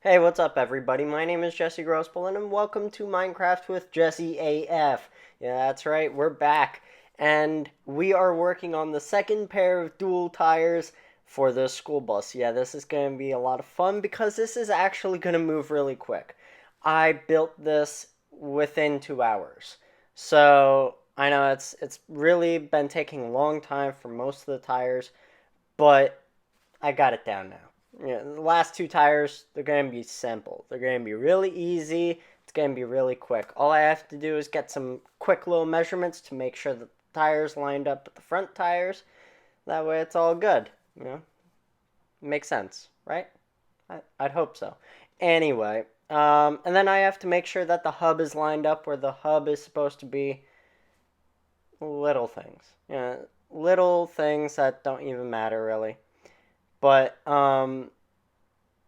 Hey, what's up, everybody? My name is Jesse Grosspool, and welcome to Minecraft with JesseAF. Yeah, that's right, we're back. And we are working on the second pair of dual tires for the school bus. Yeah, this is going to be a lot of fun because this is actually going to move really quick. I built this within 2 hours. So I know it's really been taking a long time for most of the tires, but I got it down now. The last two tires, they're going to be simple. They're going to be really easy. It's going to be really quick. All I have to do is get some quick little measurements to make sure that the tires lined up with the front tires. That way it's all good. You know, makes sense, right? I'd hope so. Anyway, and then I have to make sure that the hub is lined up where the hub is supposed to be. Little things. Little things that don't even matter really. But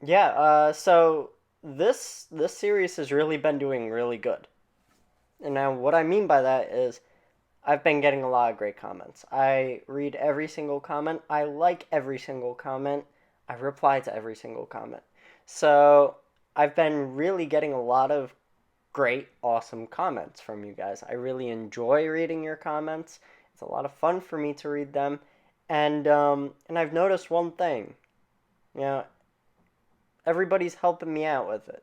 yeah, so this series has really been doing really good. And now what I mean by that is I've been getting a lot of great comments. I read every single comment. I like every single comment. I reply to every single comment. So I've been really getting a lot of great, awesome comments from you guys. I really enjoy reading your comments. It's a lot of fun for me to read them. And I've noticed one thing. You know, everybody's helping me out with it.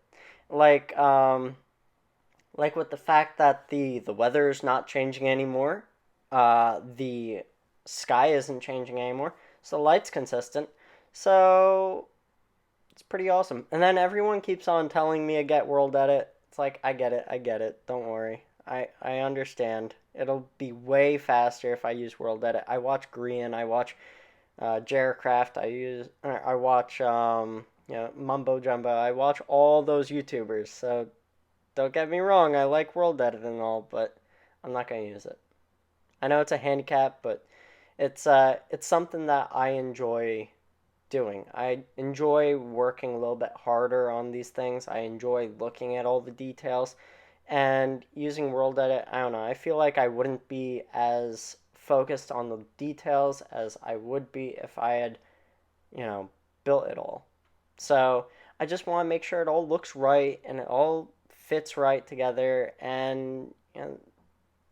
Like like with the fact that the weather is not changing anymore, the sky isn't changing anymore, so the light's consistent. So it's pretty awesome. And then everyone keeps on telling me to get world edit. It's like I get it. Don't worry. I understand. It'll be way faster if I use world edit. I watch Green. I watch Jarecraft. I watch Mumbo Jumbo. I watch all those YouTubers. So don't get me wrong, I like world edit and all, but I'm not gonna use it. I know it's a handicap, but it's something that I enjoy doing. I enjoy working a little bit harder on these things. I enjoy looking at all the details and using world edit. I don't know. I feel like I wouldn't be as focused on the details as I would be if I had, you know, built it all. So I just want to make sure it all looks right and it all fits right together and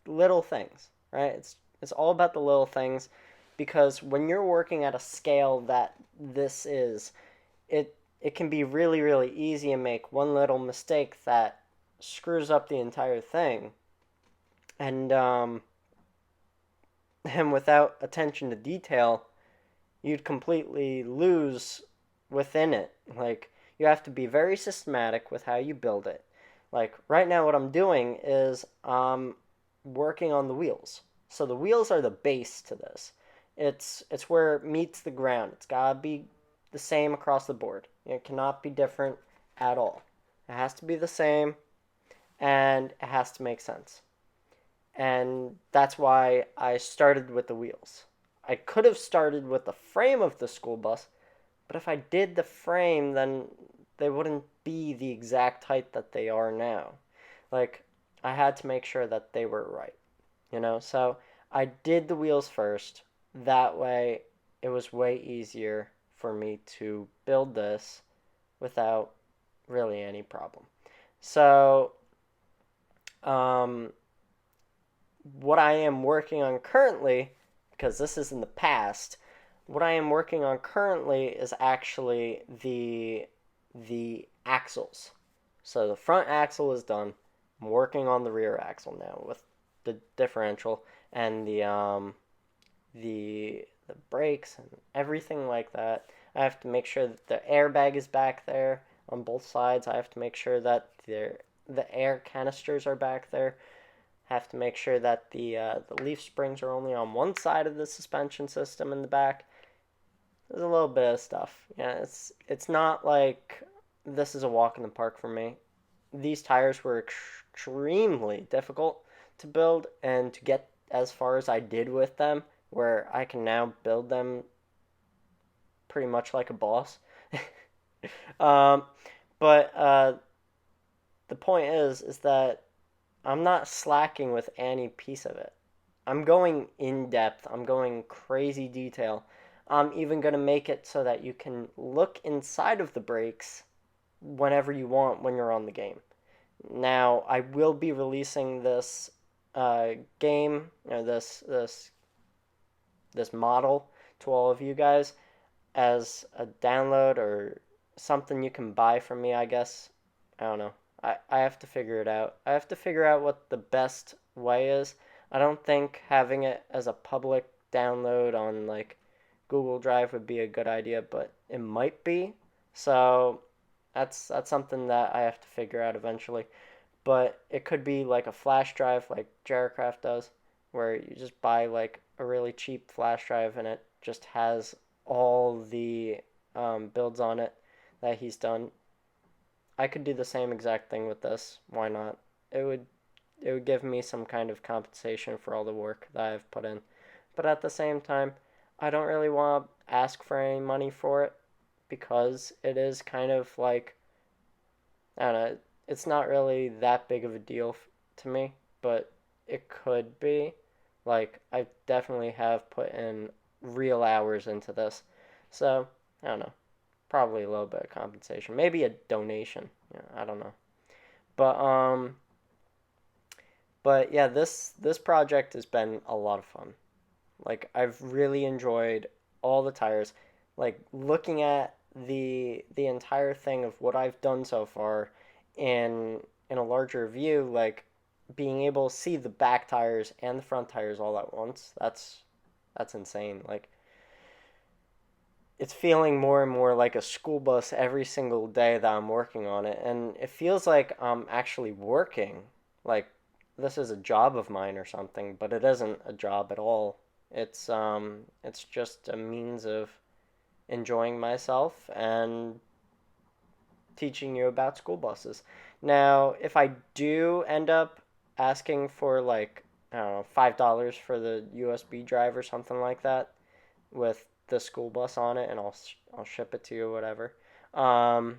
little things, right? It's all about the little things because when you're working at a scale that this is, it can be really really easy to make one little mistake that screws up the entire thing. And and without attention to detail, you'd completely lose within it. Like, you have to be very systematic with how you build it. Like, right now, what I'm doing is working on the wheels. So the wheels are the base to this. It's where it meets the ground. It's gotta be the same across the board. It cannot be different at all. It has to be the same, and it has to make sense. And that's why I started with the wheels. I could have started with the frame of the school bus, but if I did the frame, then they wouldn't be the exact height that they are now. Like, I had to make sure that they were right, you know? So I did the wheels first. That way, it was way easier for me to build this without really any problem. So, um, what I am working on currently, because this is in the past, what I am working on currently is actually the axles. So the front axle is done. I'm working on the rear axle now with the differential and the brakes and everything like that. I have to make sure that the airbag is back there on both sides. I have to make sure that the air canisters are back there. Have to make sure that the leaf springs are only on one side of the suspension system in the back. There's a little bit of stuff. Yeah, it's not like this is a walk in the park for me. These tires were extremely difficult to build and to get as far as I did with them, where I can now build them pretty much like a boss. um, but the point is that I'm not slacking with any piece of it. I'm going in depth. I'm going crazy detail. I'm even going to make it so that you can look inside of the brakes whenever you want when you're on the game. Now, I will be releasing this game, this model to all of you guys as a download or something you can buy from me, I guess. I don't know. I have to figure it out. I have to figure out what the best way is. I don't think having it as a public download on like Google Drive would be a good idea, but it might be. So that's something that I have to figure out eventually. But it could be like a flash drive like JesseAF does, where you just buy like a really cheap flash drive and it just has all the builds on it that he's done. I could do the same exact thing with this. Why not? It would it would give me some kind of compensation for all the work that I've put in. But at the same time, I don't really want to ask for any money for it because it is kind of like, I don't know, it's not really that big of a deal to me, but it could be. Like, I definitely have put in real hours into this. So, I don't know. Probably a little bit of compensation. Maybe a donation. Yeah, I don't know. But but yeah, this project has been a lot of fun. Like I've really enjoyed all the tires. Like looking at the entire thing of what I've done so far in a larger view, like being able to see the back tires and the front tires all at once. That's insane. Like it's feeling more and more like a school bus every single day that I'm working on it, and it feels like I'm actually working. Like this is a job of mine or something, but it isn't a job at all. It's just a means of enjoying myself and teaching you about school buses. Now, if I do end up asking for like I don't know $5 for the USB drive or something like that with the school bus on it, and I'll ship it to you or whatever. Um,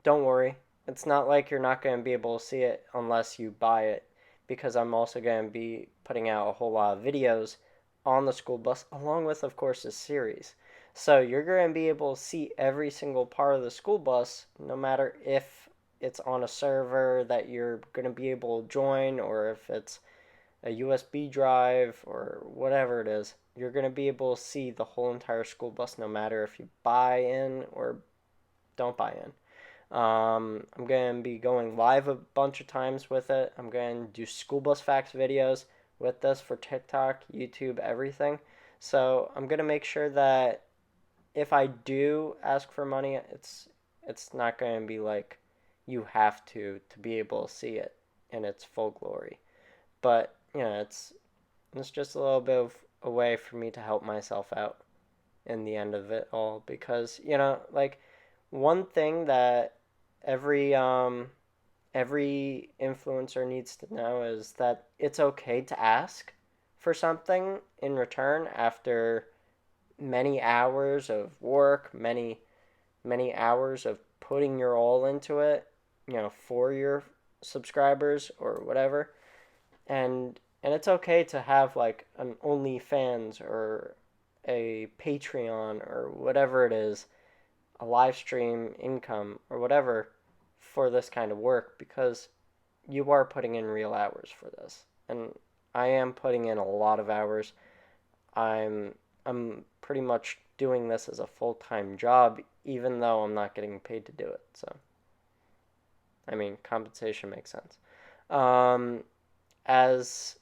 don't worry, it's not like you're not going to be able to see it unless you buy it, because I'm also going to be putting out a whole lot of videos on the school bus, along with, of course, this series. So you're going to be able to see every single part of the school bus, no matter if it's on a server that you're going to be able to join or if it's a USB drive or whatever it is. You're going to be able to see the whole entire school bus no matter if you buy in or don't buy in. I'm going to be going live a bunch of times with it. I'm going to do school bus facts videos with this for TikTok, YouTube, everything. So I'm going to make sure that if I do ask for money, it's not going to be like you have to be able to see it in its full glory. But it's just a little bit of a way for me to help myself out in the end of it all, because like one thing that every every influencer needs to know is that it's okay to ask for something in return after many hours of work, many hours of putting your all into it, for your subscribers or whatever. And it's okay to have like an OnlyFans or a Patreon or whatever it is, a live stream income or whatever for this kind of work, because you are putting in real hours for this. And I am putting in a lot of hours. I'm pretty much doing this as a full-time job even though I'm not getting paid to do it. So I mean, compensation makes sense. Um, as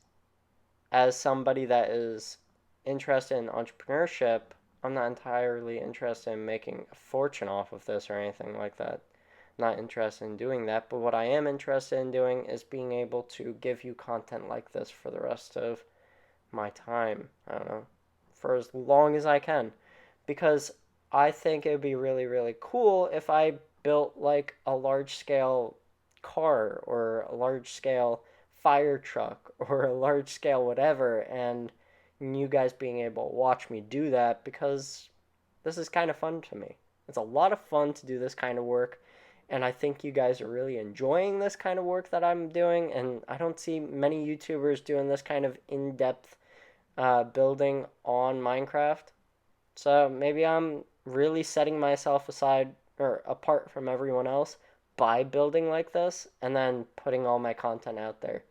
as somebody that is interested in entrepreneurship, I'm not entirely interested in making a fortune off of this or anything like that. I'm not interested in doing that, but what I am interested in doing is being able to give you content like this for the rest of my time. I don't know, for as long as I can, because I think it would be really, really cool if I built like a large scale car or a large scale fire truck or a large scale whatever, and you guys being able to watch me do that, because this is kind of fun to me. It's a lot of fun to do this kind of work, and I think you guys are really enjoying this kind of work that I'm doing, and I don't see many YouTubers doing this kind of in-depth building on Minecraft. So maybe I'm really setting myself aside or apart from everyone else by building like this and then putting all my content out there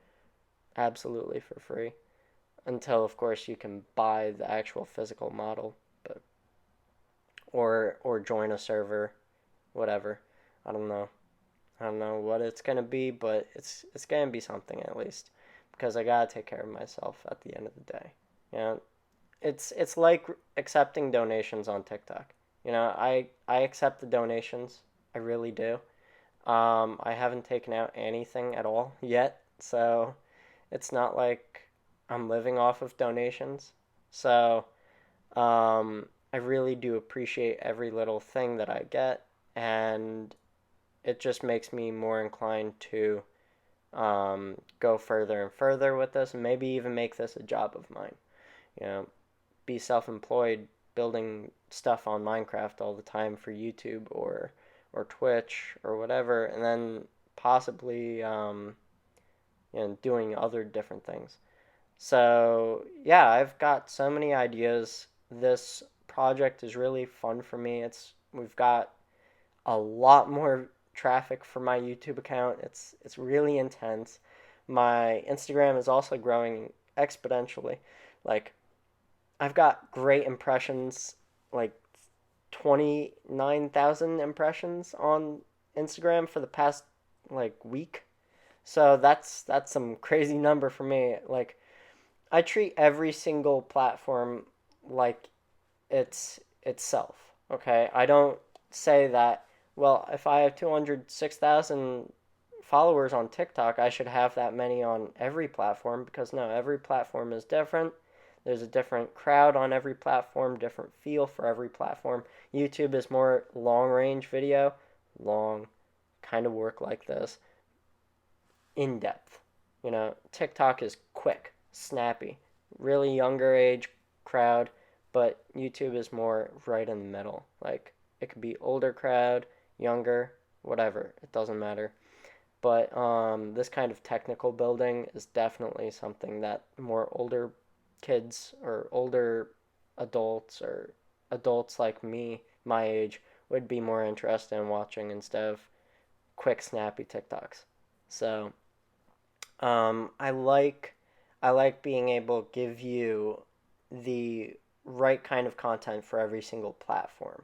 absolutely for free until of course you can buy the actual physical model, but or join a server, whatever. I don't know. I don't know what it's gonna be, but it's gonna be something at least because I gotta take care of myself at the end of the day. You know, it's like accepting donations on TikTok. You know, I accept the donations. I really do. I haven't taken out anything at all yet, so it's not like I'm living off of donations. So, I really do appreciate every little thing that I get, and it just makes me more inclined to go further and further with this, and maybe even make this a job of mine. You know, be self-employed, building stuff on Minecraft all the time for YouTube or Twitch or whatever, and then possibly doing other different things. So yeah, I've got so many ideas. This project is really fun for me. We've got a lot more traffic for my YouTube account. It's really intense. My Instagram is also growing exponentially. Like I've got great impressions, like 29,000 impressions on Instagram for the past like week. So that's some crazy number for me. Like I treat every single platform like it's itself. Okay? I don't say that, well, if I have 206,000 followers on TikTok, I should have that many on every platform because no, every platform is different. There's a different crowd on every platform, different feel for every platform. YouTube is more long range video, long kind of work like this, in depth. You know, TikTok is quick, snappy, really younger age crowd, but YouTube is more right in the middle. Like it could be older crowd, younger, whatever. It doesn't matter. But this kind of technical building is definitely something that more older kids or older adults or adults like me, my age, would be more interested in watching instead of quick, snappy TikToks. So I like being able to give you the right kind of content for every single platform.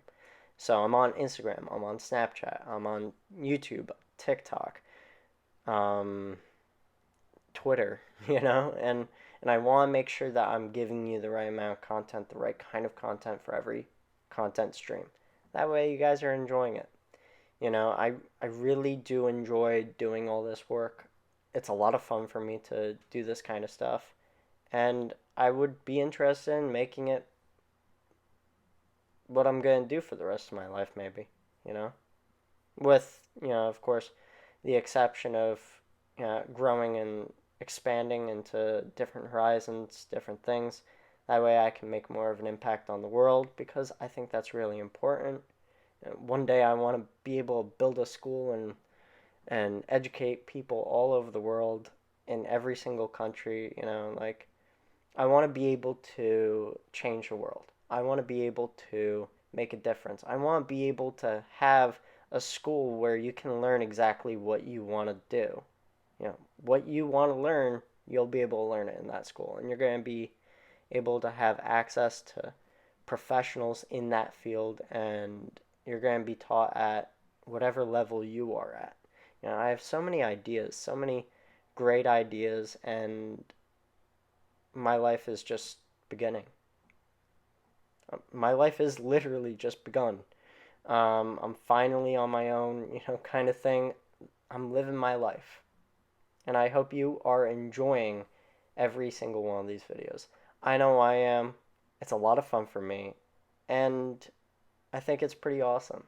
So I'm on Instagram, I'm on Snapchat, I'm on YouTube, TikTok, um, Twitter, and I want to make sure that I'm giving you the right amount of content, the right kind of content for every content stream. That way you guys are enjoying it. I really do enjoy doing all this work. It's a lot of fun for me to do this kind of stuff, and I would be interested in making it what I'm going to do for the rest of my life, maybe, you know? With, of course, the exception of growing and expanding into different horizons, different things. That way I can make more of an impact on the world because I think that's really important. One day I want to be able to build a school and educate people all over the world in every single country, like I want to be able to change the world. I want to be able to make a difference. I want to be able to have a school where you can learn exactly what you want to do. What you want to learn, you'll be able to learn it in that school. And you're going to be able to have access to professionals in that field, and you're going to be taught at whatever level you are at. I have so many ideas, so many great ideas, and my life is just beginning. My life is literally just begun. I'm finally on my own, kind of thing. I'm living my life. And I hope you are enjoying every single one of these videos. I know I am. It's a lot of fun for me. And I think it's pretty awesome.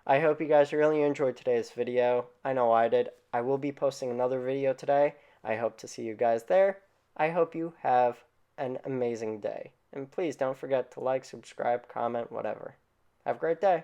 I hope you guys really enjoyed today's video. I know I did. I will be posting another video today. I hope to see you guys there. I hope you have an amazing day. And please don't forget to like, subscribe, comment, whatever. Have a great day.